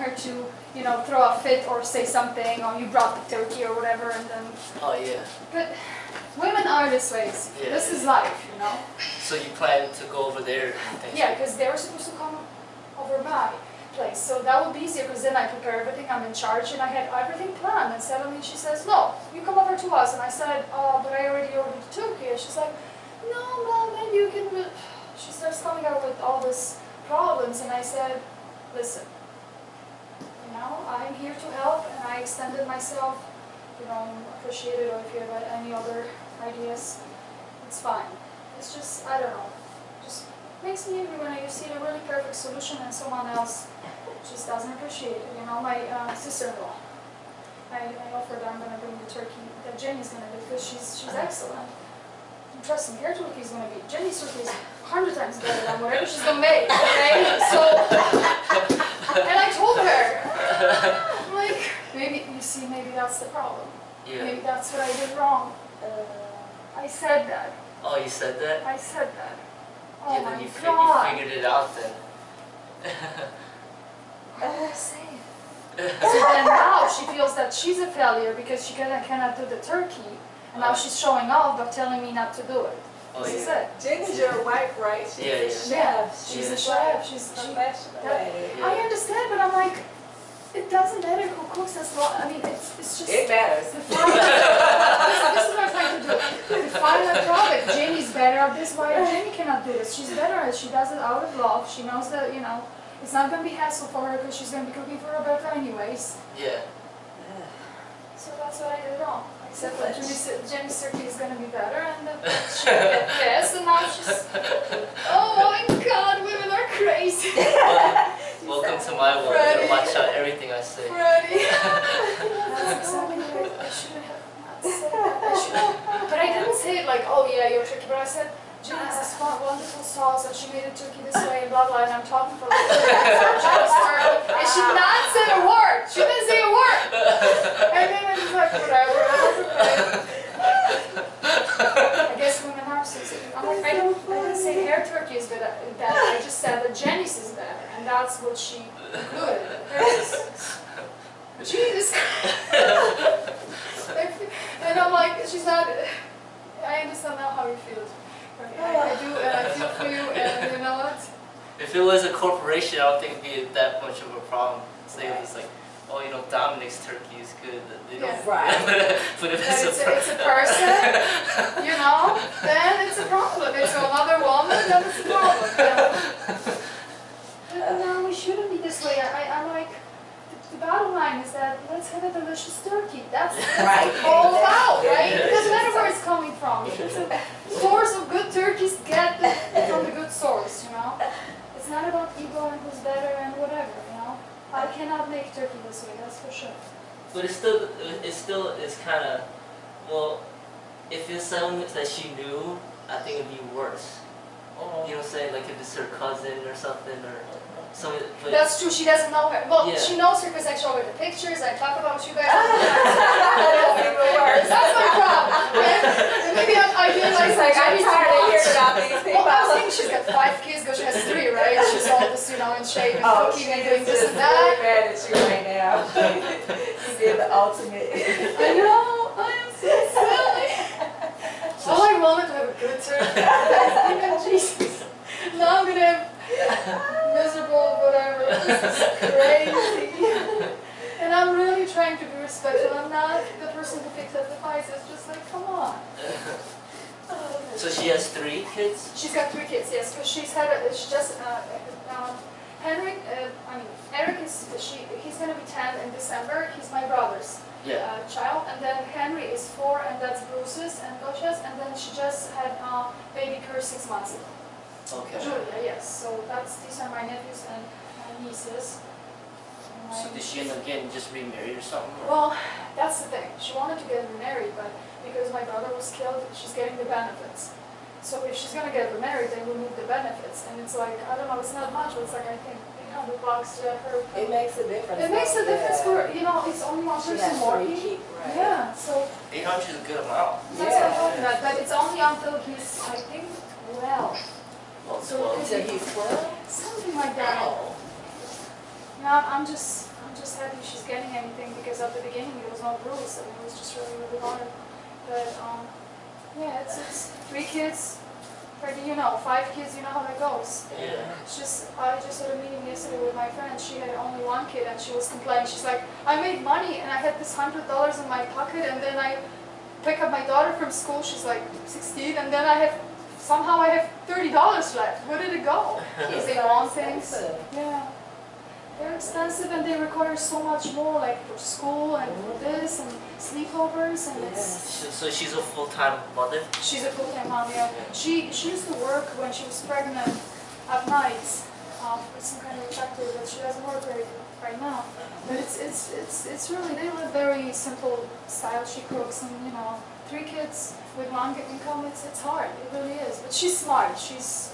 her to, you know, throw a fit or say something, or you brought the turkey or whatever, and then... Oh, yeah. But women are this way. Yeah, this is life, you know? So you plan to go over there? Yeah, because they were supposed to come over my place, so that would be easier, because then I prepare everything, I'm in charge, and I had everything planned, and suddenly she says, no, you come over to us, and I said, oh, but I already ordered the turkey, and she's like, no, Mom, then you can... She starts coming out with all these problems, and I said, listen, you know, I'm here to help, and I extended myself, you know, appreciate it, or if you have any other ideas, it's fine. It's just, I don't know, just makes me angry when you see a really perfect solution and someone else just doesn't appreciate it. You know, my sister-in-law, I offered I'm going to bring the turkey that Jenny's going to do, because she's excellent. And trust me, her turkey is going to be, Jenny's turkey is 100 times better than whatever she's going to make, okay? So, and I told her, I'm like, maybe, you see, maybe that's the problem. Yeah. Maybe that's what I did wrong. I said that. Oh, you said that? I said that. Oh yeah, my then you God. figured it out then. What did I say? So then now she feels that she's a failure because she cannot do the turkey. And now she's showing off by telling me not to do it. Oh, this is yeah. it. Jenny's your wife, right? She's Yeah, a yeah. chef. She's a chef. She's professional at it. I understand, but I'm like, it doesn't matter who cooks as long. I mean, it's just. It matters. The final, this is what I'm trying to do. The final product. Jenny's better at this. Why Jenny cannot do this? She's better at it. She does it out of love. She knows that, you know, it's not going to be hassle for her because she's going to be cooking for Roberta anyways. Yeah. So that's what I did wrong. Except that Jenny's turkey is going to be better, and she get this, and now she's. Oh my God, women are crazy. Welcome to my world. Freddie. Watch out everything I say. Freddie. That's exactly right. I shouldn't have not said that. But I didn't say it like, oh yeah, you're turkey. But I said, Jenny has this wonderful sauce, and she made a turkey this way, and blah blah. And I'm talking for like 2 minutes. And she not said a word. She didn't say a word. And then I was like, whatever. I guess women are sensitive. I'm like, I didn't say her turkey is good at that. I just said that Jenny's is better, and that's what she included. Jesus. And I'm like, she's not. I understand now how you feel. I do, and I feel for you, and you know what? If it was a corporation, I don't think it'd be that much of a problem. Say it's like, oh, you know, Dominic's turkey is good. They don't, right. But if it's a person, you know, then it's a problem. If it's another woman, then it's a problem. You know? But no, we shouldn't be this way. I'm like, the bottom line is that let's have a delicious turkey. That's right. all about, right? Yeah. It doesn't matter where it's coming from. If it's a source of good turkeys, get it from the good source, you know? It's not about ego and who's better and whatever, you know? I cannot make turkey this way, that's for sure. But it's still kind of, well, if it's someone that she knew, I think it'd be worse. You know what I'm saying? Like if it's her cousin or something, or someone. That's true, she doesn't know her. Well, yeah. she knows her because I show her the pictures, I talk about you guys. That's my problem. Right? And maybe I feel like I'm tired of hearing about these people. Well, I was thinking she's got 5 kids, because she has 3, right? She's all this, you know, in shape and cooking and doing this and that. Really mad at you right now. You did the ultimate. I know, I am so silly. All I wanted to have a good turkey. Jesus. Now I'm going to have miserable whatever. This is crazy. And I'm really trying to be respectful. I'm not the person who picks up the fights. It's just like, come on. So she has 3 kids? She's got 3 kids, yes. Because she's had she just Henrik. Eric is he's going to be 10 in December. He's my brother's child, and then Henry is 4, and that's Bruce's and Gosha's, and then she just had baby girl 6 months ago. Okay. Julia, yes. So these are my nephews and my nieces. So did she end up getting just remarried or something? Or? Well, that's the thing. She wanted to get remarried, but because my brother was killed, she's getting the benefits. So if she's gonna get remarried, they remove the benefits, and it's like, I don't know, it's not much, but it's like I think $800 to have her. It makes a difference. It makes a difference for, you know, it's only one person working. Right? Yeah, so 800 is a good amount. that's what I'm talking about. But it's only until he's, I think, 12. Well, So 12. Until he's 12? Something like that. Wow. Yeah, I'm just just happy she's getting anything because at the beginning it was no bruise and it was just really, really hard. But yeah, it's 3 kids. You know, 5 kids, you know how that goes. Yeah. It's just, I just had a meeting yesterday with my friend. She had only 1 kid and she was complaining. She's like, I made money and I had this $100 in my pocket and then I pick up my daughter from school. She's like 16 and then somehow I have $30 left. Where did it go? Because they want things. Yeah. They're expensive and they require so much more, like for school and for this and sleepovers and it's... So she's a full-time mother? She's a full-time mom, yeah. She used to work when she was pregnant at nights with some kind of a factory, but she doesn't work right now. But it's really, they live very simple style. She cooks and, you know, 3 kids with 1 income, it's hard, it really is. But she's smart, she's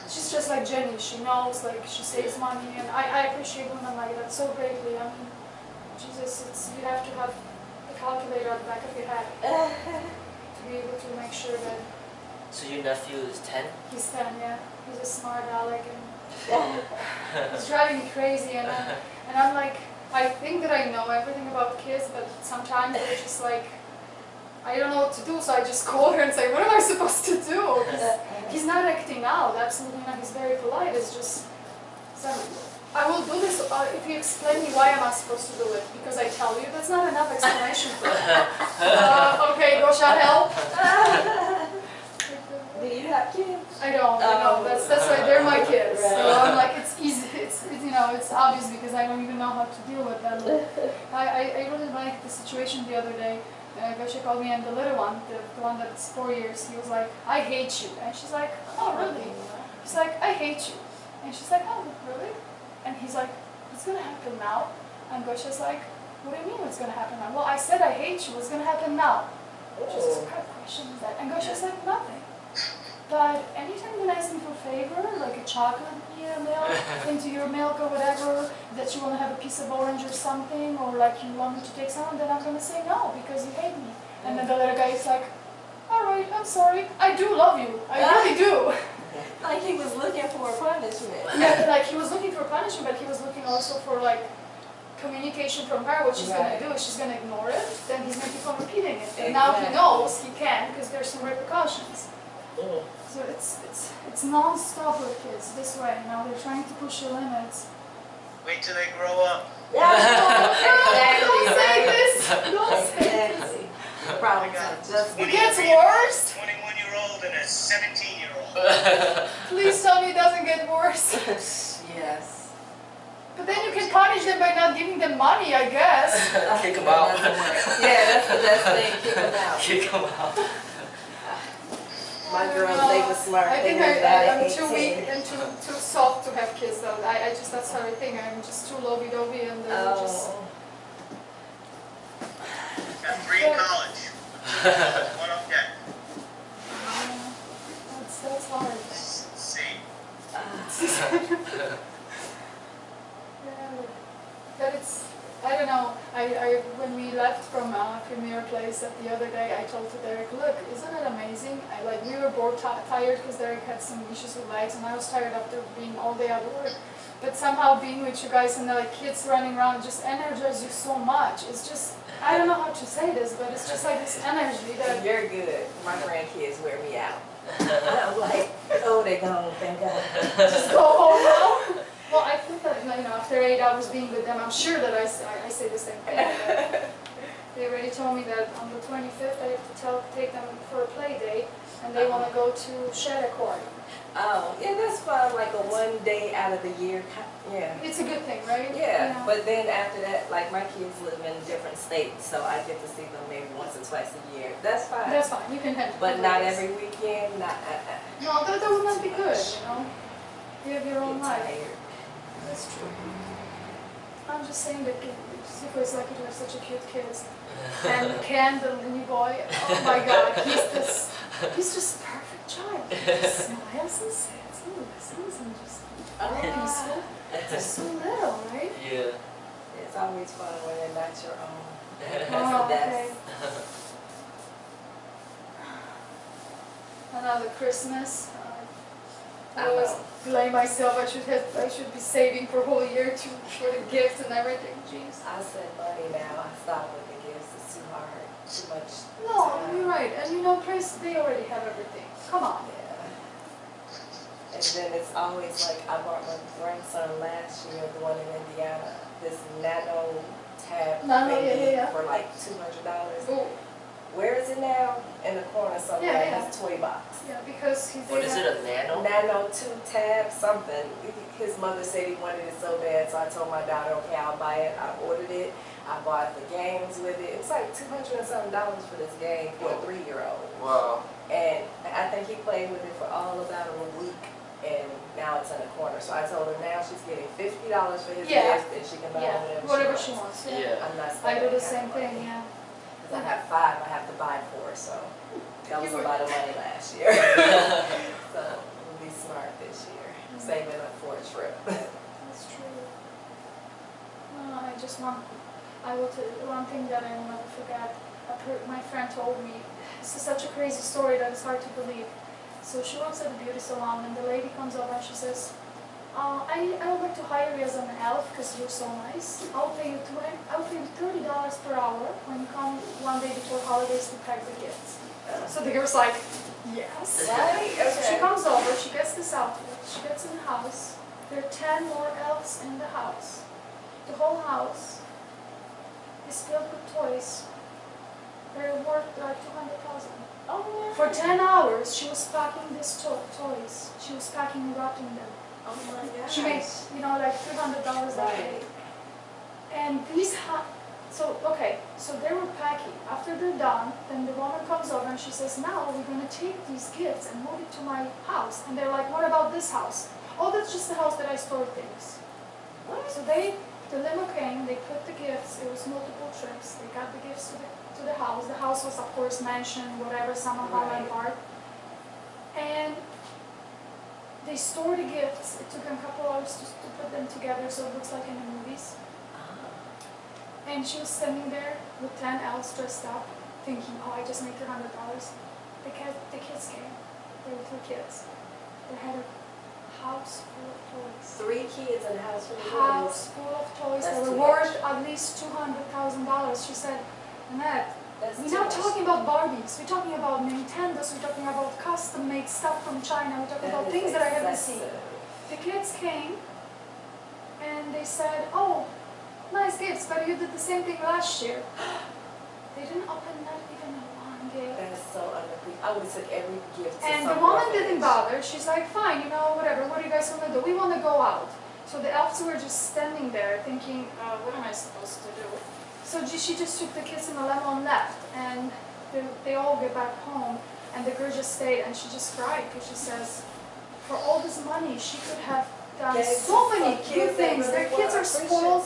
just like Jenny, she knows, like, she saves money, and I appreciate women like that so greatly. I mean, Jesus, you have to have a calculator at the back of your head to be able to make sure that... So your nephew is 10? He's 10, yeah. He's a smart aleck, and he's driving me crazy, and I'm like, I think that I know everything about kids, but sometimes they're just like, I don't know what to do, so I just call her and say, what am I supposed to do? He's not acting out, absolutely not. He's very polite. It's just, so I will do this if you explain me why am I supposed to do it, because I tell you, that's not enough explanation for it. Okay, Gosha, help. Do you have kids? I don't, that's right, they're my kids. So I'm like, it's easy, it's you know, it's obvious because I don't even know how to deal with them. I really liked the situation the other day. Gosha called me, and the little one, the one that's 4 years, he was like, I hate you. And she's like, oh, really? He's like, I hate you. And she's like, oh, really? And he's like, what's going to happen now? And Gosha's like, what do you mean what's going to happen now? Well, I said I hate you. What's going to happen now? She says, what kind of question is that? And Gosha's like, nothing. But anytime you ask me for a favor, like a chocolate milk into your milk or whatever, that you want to have a piece of orange or something, or like you want me to take some, then I'm going to say no because you hate me. And then the little guy is like, alright, I'm sorry, I do love you, I really do. Like he was looking for a punishment. Yeah, like he was looking for punishment, but he was looking also for like communication from her, what she's going to do. If she's going to ignore it, then he's going to keep on repeating it. And now he knows he can because there's some repercussions. So it's non-stop with kids this way. Now they're trying to push the limits. Wait till they grow up. Don't say this! Don't say this! Problems are just... It gets worse! 21-year-old and a 17-year-old. Please tell me it doesn't get worse. Yes. But then you can punish them by not giving them money, I guess. Kick them out. Yeah, that's the best thing. Kick them out. Kick them out. My girls, they were smart. I think I'm too weak and too soft to have kids though. That's how I think. I'm just too lovey-dovey and just... Got 3 in college. 1 on deck. That's hard. See. Yeah, but it's, I don't know, when we left from Premier Place the other day, I told to Derek, look, isn't it amazing? We were both tired because Derek had some issues with legs and I was tired after being all day at work. But somehow being with you guys and the kids running around just energizes you so much. It's just, I don't know how to say this, but it's just like this energy that... You're good. My grandkids wear me out. I'm like, oh, they're gone, thank God. Just go home now? Well, I think that, after 8 hours being with them, I'm sure that I say the same thing. They already told me that on the 25th I have to take them for a play date, and they want to go to Shed Aquarium. Oh, yeah, that's fun, like a 1 day out of the year. Yeah. It's a good thing, right? Yeah, but then after that, like my kids live in different states, so I get to see them maybe once or twice a year. That's fine. That's fine, you can have But not every weekend, not... No, that would not be good, You have your own life. Tired. That's true. I'm just saying that Sifu is lucky to have such a cute kid. And Ken, the new boy, oh my God, he's just a perfect child. He just smiles and says and listens and just peaceful. It's so little, right? Yeah. It's always fun when they're not your own. Oh, okay. Another Christmas. I always blame myself. I should be saving for a whole year for the gifts and everything. Jeez. I send money now. I stop with the gifts. It's too hard. Too much. No, time. you're right. And you know, Chris, they already have everything. Come on. Yeah. And then it's always like I bought my grandson last year, the one in Indiana, this nano tab for like $200. Oh. Where is it now? In the corner somewhere. Yeah. His toy box. Yeah, because he's. What is it, a nano? Nano 2 tab something. His mother said he wanted it so bad, so I told my daughter, okay, I'll buy it. I ordered it. I bought the games with it. It was like $200 and something for this game for a 3-year-old. Wow. And I think he played with it for all about a week, and now it's in the corner. So I told her now she's getting $50 for his gift, and she can buy whatever she wants. Yeah. I'm not I do the spending that same kind of thing. money. Yeah. Because I have 5, I have to buy 4, so that was a lot of money last year. So we'll be smart this year, saving up for a trip. That's true. I will tell you one thing that I will never forget. My friend told me, this is such a crazy story that it's hard to believe. So she works at a beauty salon, and the lady comes over and she says, I would like to hire you as an elf because you're so nice. I'll pay you $30 per hour when you come one day before holidays to pack the gifts. So the girl's like, yes. Right? So she Okay. comes over, she gets this outfit, she gets in the house. There are 10 more elves in the house. The whole house is filled with toys. They're worth like $200,000. Oh, For 10 hours, she was packing these toys. She was packing and wrapping them. oh my gosh. She made, like $300 a day. And these, so they were packing. After they're done, then the woman comes over and she says, now we're going to take these gifts and move it to my house. And they're like, what about this house? Oh, that's just the house that I store things. What? So the limo came, they put the gifts, it was multiple trips, they got the gifts to the house. The house was, of course, mansion, whatever, summer home and park. And they store the gifts. It took them a couple hours just to put them together so it looks like in the movies. And she was standing there with 10 elves dressed up, thinking, oh, I just made $200. The kids came. There were 2 kids. They had a house full of toys. 3 kids in a house full of toys. House full of toys that were worth at least $200,000. She said, Annette, we're not talking about Barbies. We're talking about Nintendos. We're talking about custom-made stuff from China. We're talking about things that I haven't seen. The kids came and they said, oh, nice gifts, but you did the same thing last year. They didn't open not even one gift. That's so unbelievable. I would have took every gift to And the woman didn't bother. She's like, fine, whatever. What do you guys want to do? We want to go out. So the elves were just standing there thinking, what am I supposed to do? So she just took the kids in a limo and left. And they all get back home. And the girl just stayed and she just cried because she says, for all this money, she could have done so many cute things. Their kids are spoiled.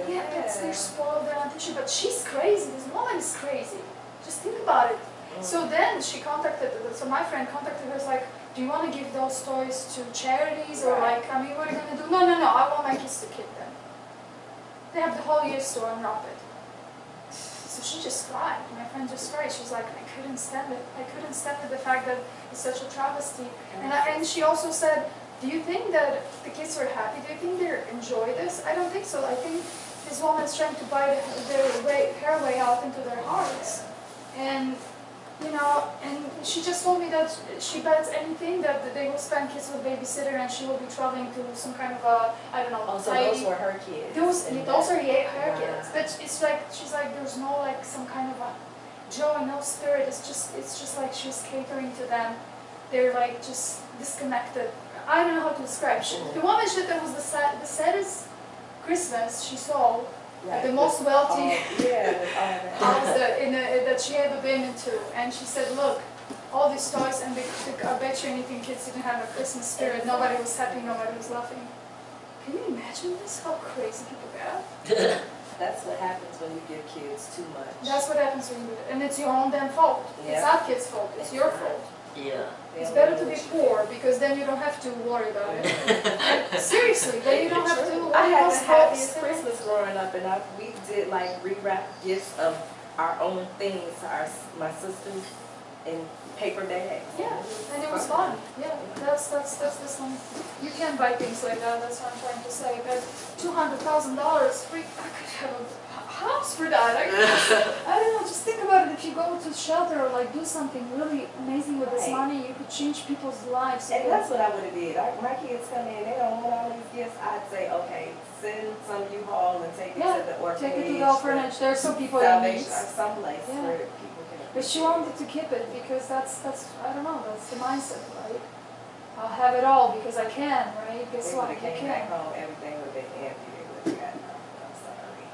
Yeah, they're spoiled, they're not appreciative. But she's crazy. This woman is crazy. Just think about it. So then she so my friend contacted her, was like, do you want to give those toys to charities or what are you going to do? No, I want my kids to keep them. They have the whole year store and wrap it. So she just cried. My friend just cried. She was like, I couldn't stand it. I couldn't stand it, the fact that it's such a travesty. And she also said, do you think that the kids are happy? Do you think they enjoy this? I don't think so. I think this woman's trying to buy her way out into their hearts. And and she just told me that she bets anything that they will spend kids with a babysitter and she will be traveling to some kind of so those were her kids. Those are her kids. But it's like, she's like, there's no like some kind of a joy, no spirit. It's just like she's catering to them. They're like just disconnected. I don't know how to describe it. The woman said that was the saddest Christmas she saw. The most wealthy house that she ever been into. And she said, look, all these toys, and I bet you anything kids didn't have a Christmas spirit. Nobody was happy, nobody was laughing. Can you imagine this? How crazy people get? That's what happens when you give kids too much. That's what happens when you do it. And it's your own damn fault. Yeah. It's not kids' fault, it's your fault. Yeah. It's better to be poor because then you don't have to worry about it. Seriously, then you don't have to. I had the happiest Christmas growing up, and we did like rewrap gifts of our own things to my sisters. in paper bags. Yeah, and it was fun. Yeah, that's this one. You can buy things like that. That's what I'm trying to say. But $200,000 free. I could have a house for that. I don't know. Just think about it. If you go to shelter or like do something really amazing with this money, you could change people's lives. And that's what I would have did. Like my kids come in, they don't want all these gifts. I'd say, okay, send some U-Haul and take it to the orphanage. Take it to the orphanage. There's some people in need. Someplace where people can. But she wanted to keep it because that's I don't know, that's the mindset, right? I'll have it all because I can, right? Guess what? You Came can. back home, everything would have been empty. They would have gotten nothing. I'm sorry.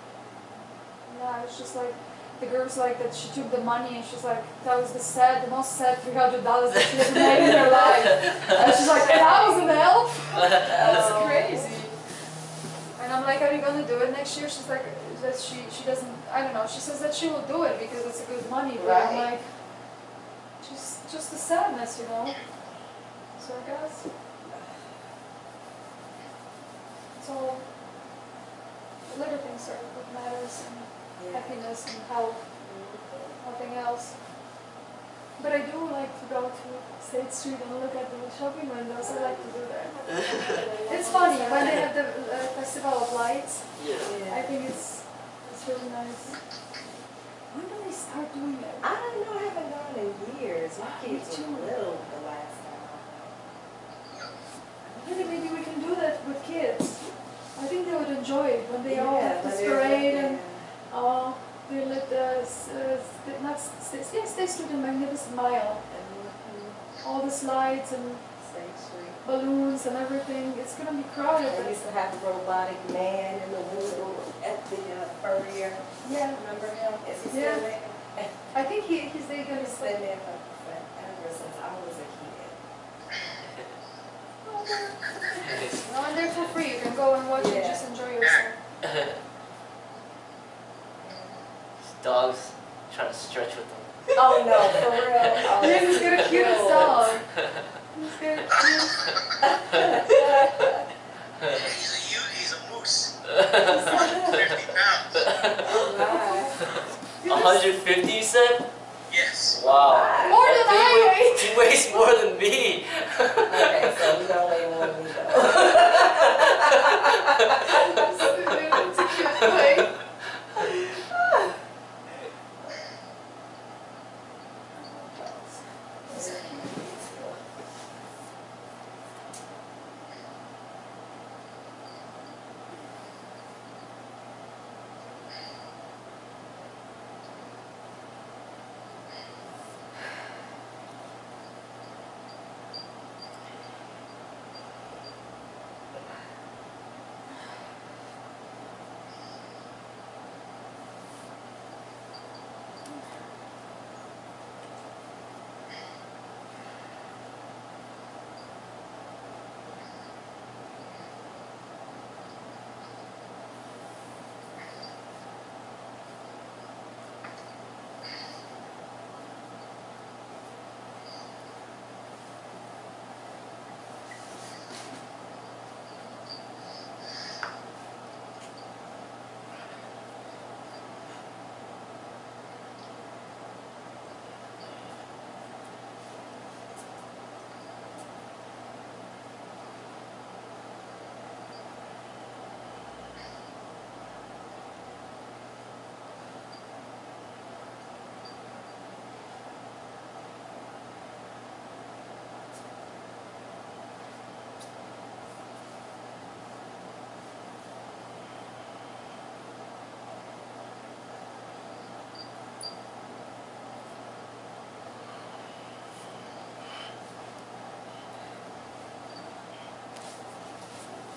Yeah, it's just like the girl's like that she took the money and she's like that was the most sad $300 that she ever made in her life. And she's like, that was an help? That's crazy. And I'm like, are you gonna do it next year? She's like that she doesn't, I don't know, she says that she will do it because it's a good money, but I'm like, just the sadness, you know? So I guess it's all little things are what matters, and happiness and health, nothing else. But I do like to go to State Street and look at the shopping windows. I like to do that. It's funny when they have the Festival of Lights. Yeah. I think it's really nice. When do they start doing it? I don't know. I haven't gone in years. My kids were little the last time. Really, maybe we can do that with kids. I think they would enjoy it when they all have this parade and they lit State Street and Magnificent Mile. All the slides and balloons and everything. It's going to be crowded. They used to have a robotic man in the window at the Furrier. Yeah. Remember him? Is he still there? I think he's there going to He's been there forever since I was a kid. No, and they're for free. You can go and watch and just enjoy yourself. Dogs trying to stretch with them. Oh no, for real. Oh, Yeah, he's got a cute dog. He's got a cute. He's a moose. 50 pounds. Oh, 150, you said? Yes. Wow. More than I weigh. He weighs more than me. okay, so we don't weigh more than me though. It's a cute way.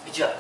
Good job.